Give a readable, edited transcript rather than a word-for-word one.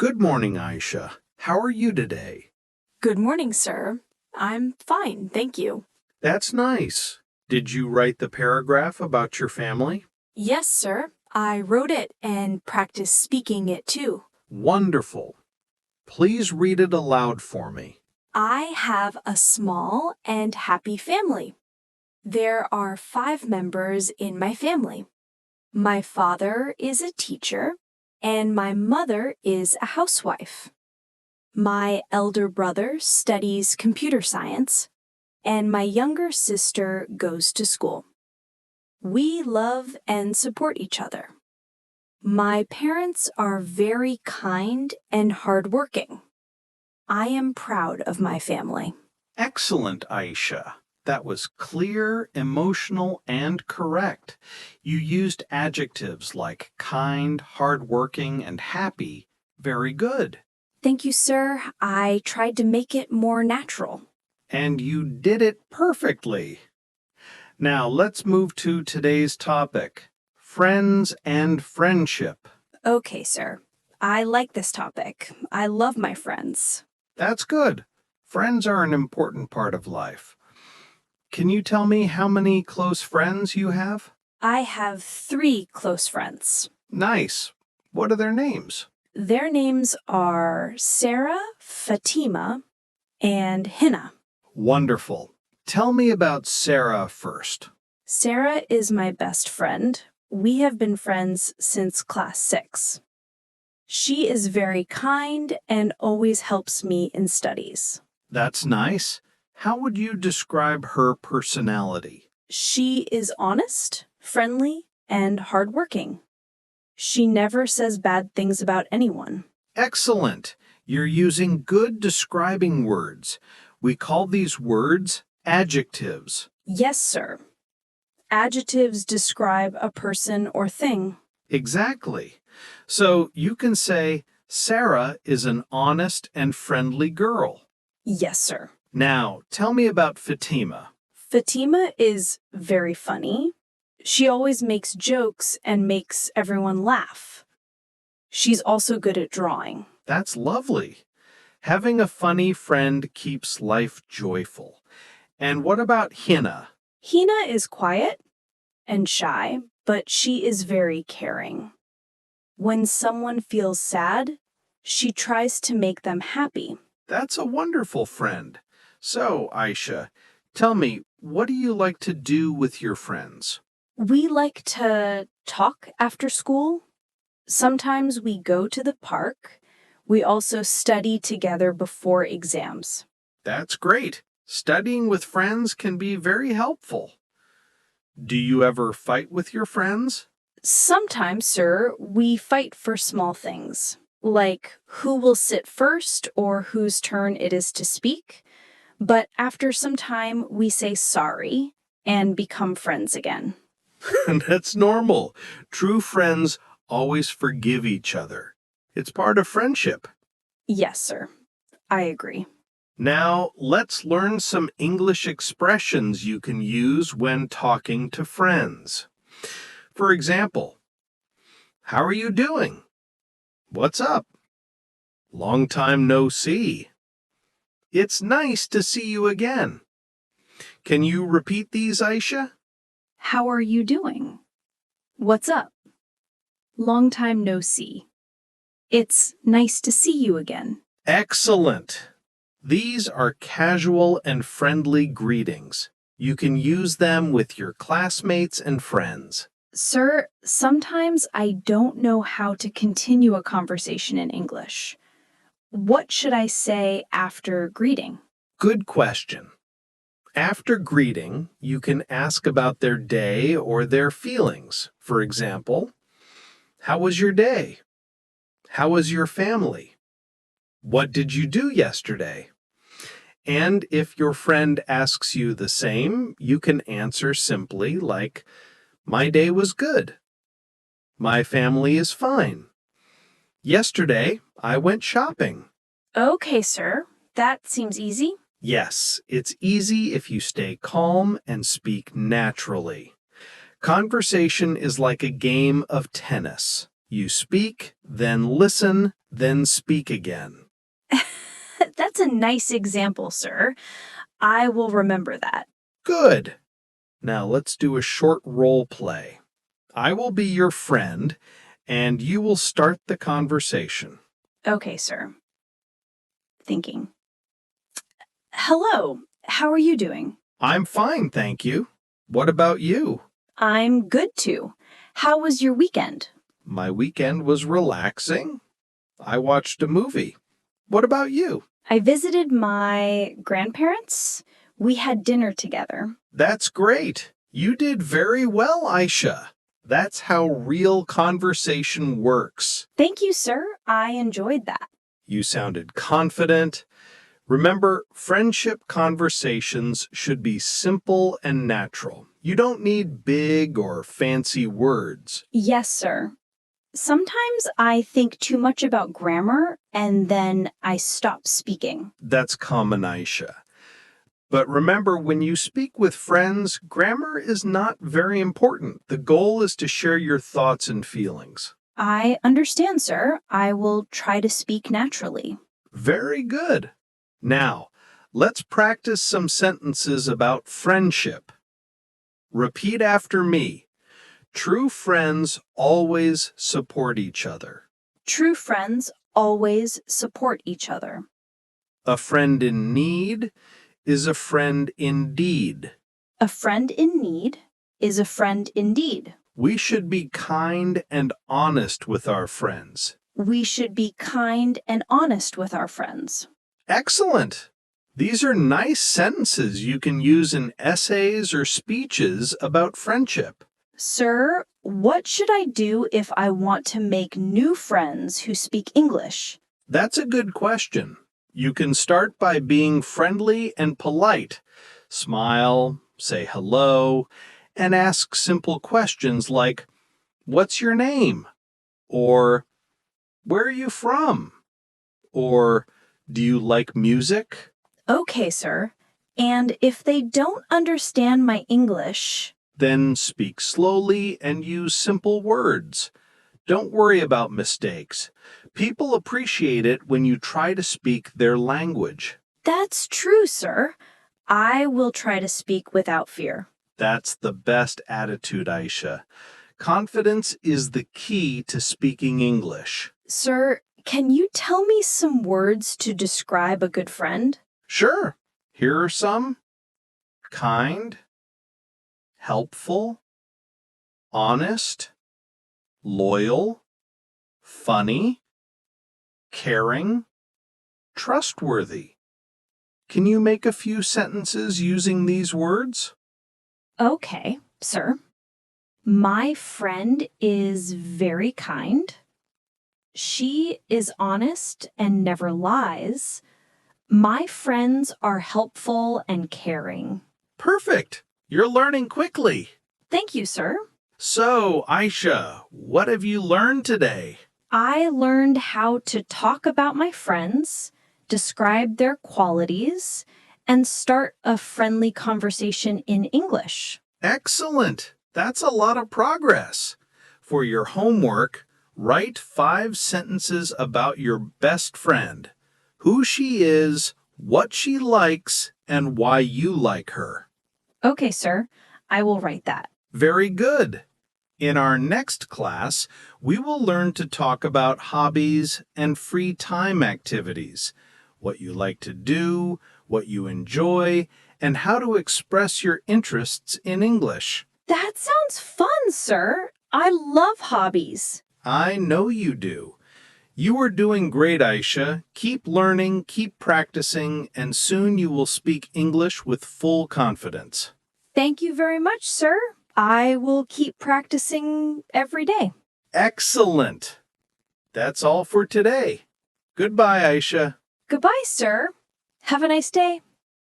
Good morning, Ayesha. How are you today? Good morning, sir. I'm fine, thank you. That's nice. Did you write the paragraph about your family? Yes, sir. I wrote it and practiced speaking it too. Wonderful. Please read it aloud for me. I have a small and happy family. There are 5 members in my family. My father is a teacher, and my mother is a housewife. My elder brother studies computer science, and my younger sister goes to school. We love and support each other. My parents are very kind and hardworking. I am proud of my family. Excellent, Ayesha. That was clear, emotional, and correct. You used adjectives like kind, hardworking, and happy. Very good. Thank you, sir. I tried to make it more natural. And you did it perfectly. Now let's move to today's topic, friends and friendship. Okay, sir. I like this topic. I love my friends. That's good. Friends are an important part of life. Can you tell me how many close friends you have? I have 3 close friends. Nice. What are their names? Their names are Sarah, Fatima, and Hina. Wonderful. Tell me about Sarah first. Sarah is my best friend. We have been friends since class 6. She is very kind and always helps me in studies. That's nice. How would you describe her personality? She is honest, friendly, and hardworking. She never says bad things about anyone. Excellent. You're using good describing words. We call these words adjectives. Yes, sir. Adjectives describe a person or thing. Exactly. So you can say, Sarah is an honest and friendly girl. Yes, sir. Now, tell me about Fatima. Fatima is very funny. She always makes jokes and makes everyone laugh. She's also good at drawing. That's lovely. Having a funny friend keeps life joyful. And what about Hina? Hina is quiet and shy, but she is very caring. When someone feels sad, she tries to make them happy. That's a wonderful friend. So, Ayesha, tell me, what do you like to do with your friends? We like to talk after school. Sometimes we go to the park. We also study together before exams. That's great. Studying with friends can be very helpful. Do you ever fight with your friends? Sometimes, sir, we fight for small things, like who will sit first or whose turn it is to speak. But after some time, we say sorry and become friends again. That's normal. True friends always forgive each other. It's part of friendship. Yes, sir. I agree. Now, let's learn some English expressions you can use when talking to friends. For example, how are you doing? What's up? Long time no see. It's nice to see you again. Can you repeat these, Ayesha? How are you doing? What's up? Long time no see. It's nice to see you again. Excellent. These are casual and friendly greetings. You can use them with your classmates and friends. Sir, sometimes I don't know how to continue a conversation in English. What should I say after greeting? Good question. After greeting, you can ask about their day or their feelings. For example, how was your day? How was your family? What did you do yesterday? And if your friend asks you the same, you can answer simply like, my day was good. My family is fine. Yesterday, I went shopping. Okay, sir. That seems easy. Yes, it's easy if you stay calm and speak naturally. Conversation is like a game of tennis. You speak, then listen, then speak again. That's a nice example, sir. I will remember that. Good. Now let's do a short role play. I will be your friend, and you will start the conversation. Okay, sir. Thinking. Hello, how are you doing? I'm fine, thank you. What about you? I'm good too. How was your weekend? My weekend was relaxing. I watched a movie. What about you? I visited my grandparents. We had dinner together. That's great. You did very well, Ayesha. That's how real conversation works. Thank you, sir. I enjoyed that. You sounded confident. Remember, friendship conversations should be simple and natural. You don't need big or fancy words. Yes, sir. Sometimes I think too much about grammar and then I stop speaking. That's common, Ayesha. But remember, when you speak with friends, grammar is not very important. The goal is to share your thoughts and feelings. I understand, sir. I will try to speak naturally. Very good. Now, let's practice some sentences about friendship. Repeat after me. True friends always support each other. True friends always support each other. A friend in need is a friend indeed. A friend in need is a friend indeed. We should be kind and honest with our friends. We should be kind and honest with our friends. Excellent! These are nice sentences you can use in essays or speeches about friendship. Sir, what should I do if I want to make new friends who speak English? That's a good question. You can start by being friendly and polite. Smile, say hello, and ask simple questions like, "What's your name?" Or, "Where are you from?" Or, "Do you like music?" Okay, sir. And if they don't understand my English, Then speak slowly and use simple words. Don't worry about mistakes. People appreciate it when you try to speak their language. that's true, sir. I will try to speak without fear. That's the best attitude, Ayesha. Confidence is the key to speaking English. Sir, can you tell me some words to describe a good friend? Sure, here are some: kind, helpful, honest, loyal, funny, caring, trustworthy. Can you make a few sentences using these words? Okay, sir. My friend is very kind. She is honest and never lies. My friends are helpful and caring. Perfect! You're learning quickly. Thank you, sir. So, Ayesha, what have you learned today? I learned how to talk about my friends, describe their qualities, and start a friendly conversation in English. Excellent! That's a lot of progress. For your homework, write 5 sentences about your best friend, who she is, what she likes, and why you like her. Okay, sir. I will write that. Very good. In our next class, we will learn to talk about hobbies and free time activities, what you like to do, what you enjoy, and how to express your interests in English. That sounds fun, sir. I love hobbies. I know you do. You are doing great, Ayesha. Keep learning, keep practicing, and soon you will speak English with full confidence. Thank you very much, sir. I will keep practicing every day. Excellent! That's all for today. Goodbye, Ayesha. Goodbye, sir. Have a nice day.